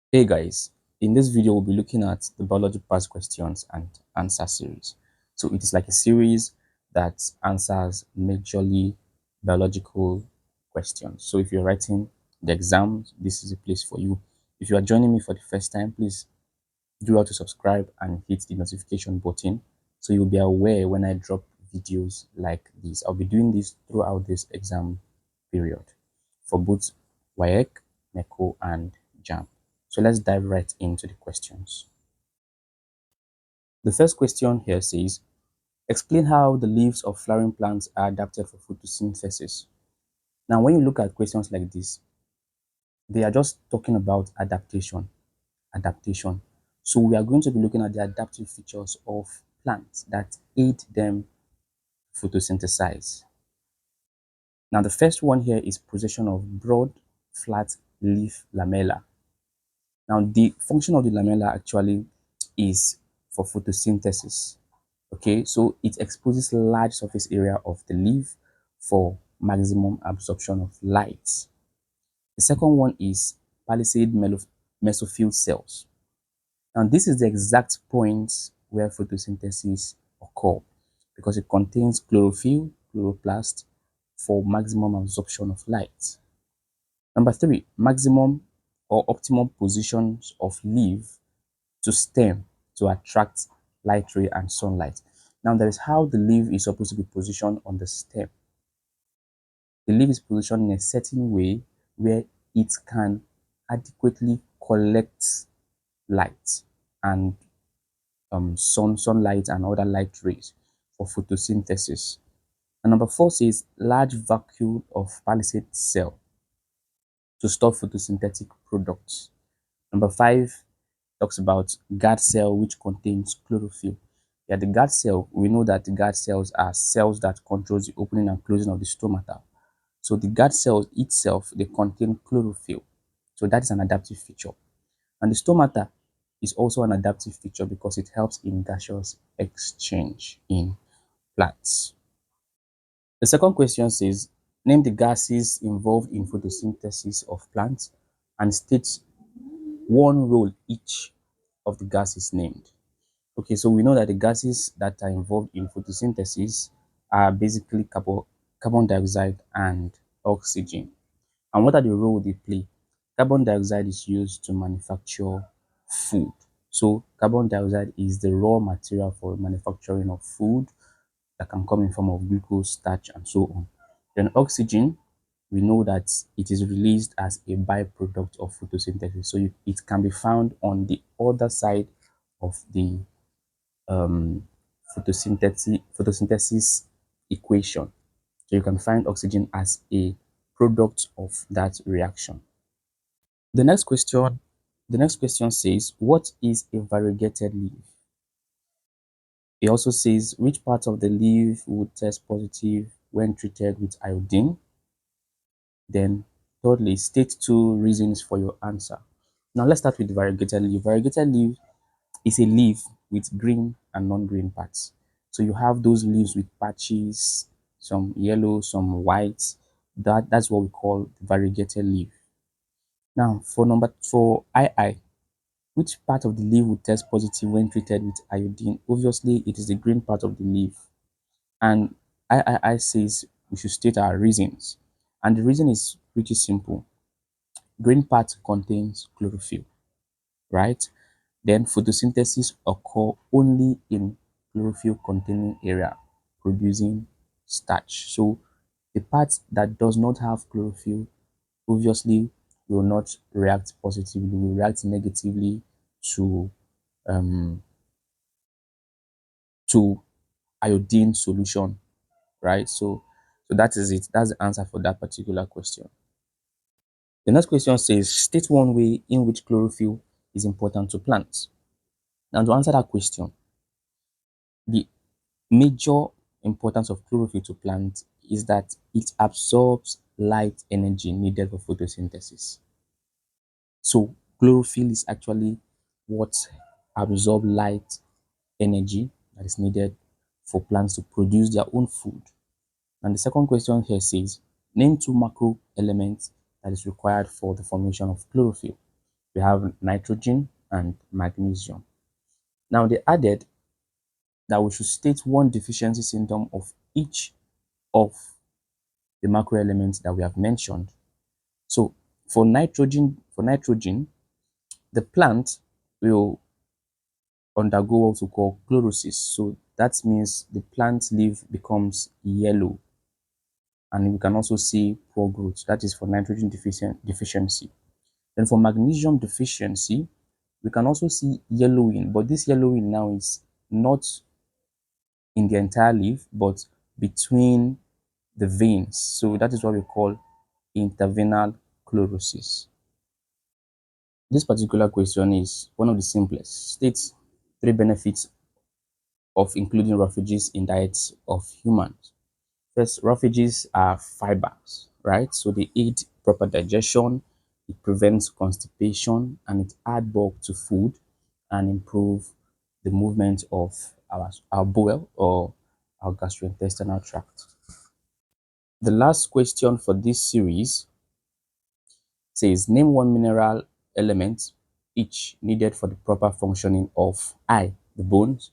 Hey guys, in this video we'll be looking at the biology past questions and answer series. So it is like a series that answers majorly biological questions. So if you're writing the exam, this is a place for you. If you are joining me for the first time, please do how to subscribe and hit the notification button so you'll be aware when I drop videos like this. I'll be doing this throughout this exam period for both WAEC, NECO, and JAM. So let's dive right into the questions. The first question here says, explain how the leaves of flowering plants are adapted for photosynthesis. Now, when you look at questions like this, they are just talking about adaptation. Adaptation. So we are going to be looking at the adaptive features of plants that aid them photosynthesize. Now, the first one here is possession of broad, flat leaf lamella. Now, the function of the lamella actually is for photosynthesis. Okay, so it exposes large surface area of the leaf for maximum absorption of light. The second one is palisade mesophyll cells. Now, this is the exact point where photosynthesis occurs because it contains chlorophyll, chloroplast for maximum absorption of light. Number three, maximum or optimum positions of leaf to stem to attract light ray and sunlight. Now, there is how the leaf is supposed to be positioned on the stem. The leaf is positioned in a certain way where it can adequately collect light and sunlight and other light rays for photosynthesis. And number four says large vacuole of palisade cell to store photosynthetic products. Number five talks about guard cell which contains chlorophyll. Yeah, the guard cell, we know that the guard cells are cells that controls the opening and closing of the stomata. So the guard cells itself, they contain chlorophyll. So that is an adaptive feature. And the stomata is also an adaptive feature because it helps in gaseous exchange in plants. The second question says, name the gases involved in photosynthesis of plants and state one role each of the gases named. Okay, so we know that the gases that are involved in photosynthesis are basically carbon dioxide and oxygen. And what are the role they play? Carbon dioxide is used to manufacture food. So carbon dioxide is the raw material for manufacturing of food that can come in form of glucose, starch, and so on. Then oxygen, we know that it is released as a byproduct of photosynthesis. So it can be found on the other side of the um, photosynthesis equation. So you can find oxygen as a product of that reaction. The next question, the next question says, what is a variegated leaf? It also says which part of the leaf would test positive when treated with iodine. Then thirdly, state two reasons for your answer. Now let's start with the variegated leaf. Variegated leaf is a leaf with green and non-green parts. So you have those leaves with patches, some yellow, some white. That's what we call the variegated leaf. Now for II, which part of the leaf would test positive when treated with iodine? Obviously, it is the green part of the leaf. And III says we should state our reasons. And the reason is pretty simple. Green part contains chlorophyll, right? Then photosynthesis occur only in chlorophyll containing area, producing starch. So the part that does not have chlorophyll obviously will not react positively, will react negatively to um, to iodine solution, right? So that is it. That's the answer for that particular question. The next question says, state one way in which chlorophyll is important to plants. Now, to answer that question, the major importance of chlorophyll to plants is that it absorbs light energy needed for photosynthesis. So, chlorophyll is actually what absorbs light energy that is needed for plants to produce their own food. And the second question here says, name two macro elements that is required for the formation of chlorophyll. We have nitrogen and magnesium. Now they added that we should state one deficiency symptom of each of the macro elements that we have mentioned. So for nitrogen, the plant will undergo what we call chlorosis. So that means the plant leaf becomes yellow, and we can also see poor growth. That is for nitrogen deficiency. Then for magnesium deficiency, we can also see yellowing, but this yellowing now is not in the entire leaf, but between the veins. So that is what we call intervenal chlorosis. This particular question is one of the simplest. States three benefits of including refugees in diets of humans. First, refugees are fibers, right? So they aid proper digestion, it prevents constipation, and it add bulk to food and improve the movement of our bowel or our gastrointestinal tract. The last question for this series says name one mineral element each needed for the proper functioning of eye, the bones,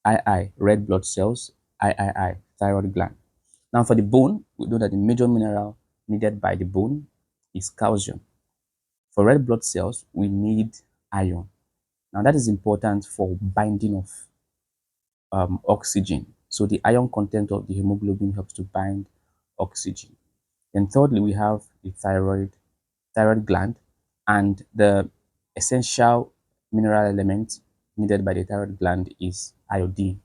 II, red blood cells, III, thyroid gland. Now for the bone, we know that the major mineral needed by the bone is calcium. For red blood cells, we need iron. Now that is important for binding of oxygen. So the iron content of the hemoglobin helps to bind oxygen. Then thirdly, we have the thyroid gland, and the essential mineral element needed by the thyroid gland is iodine.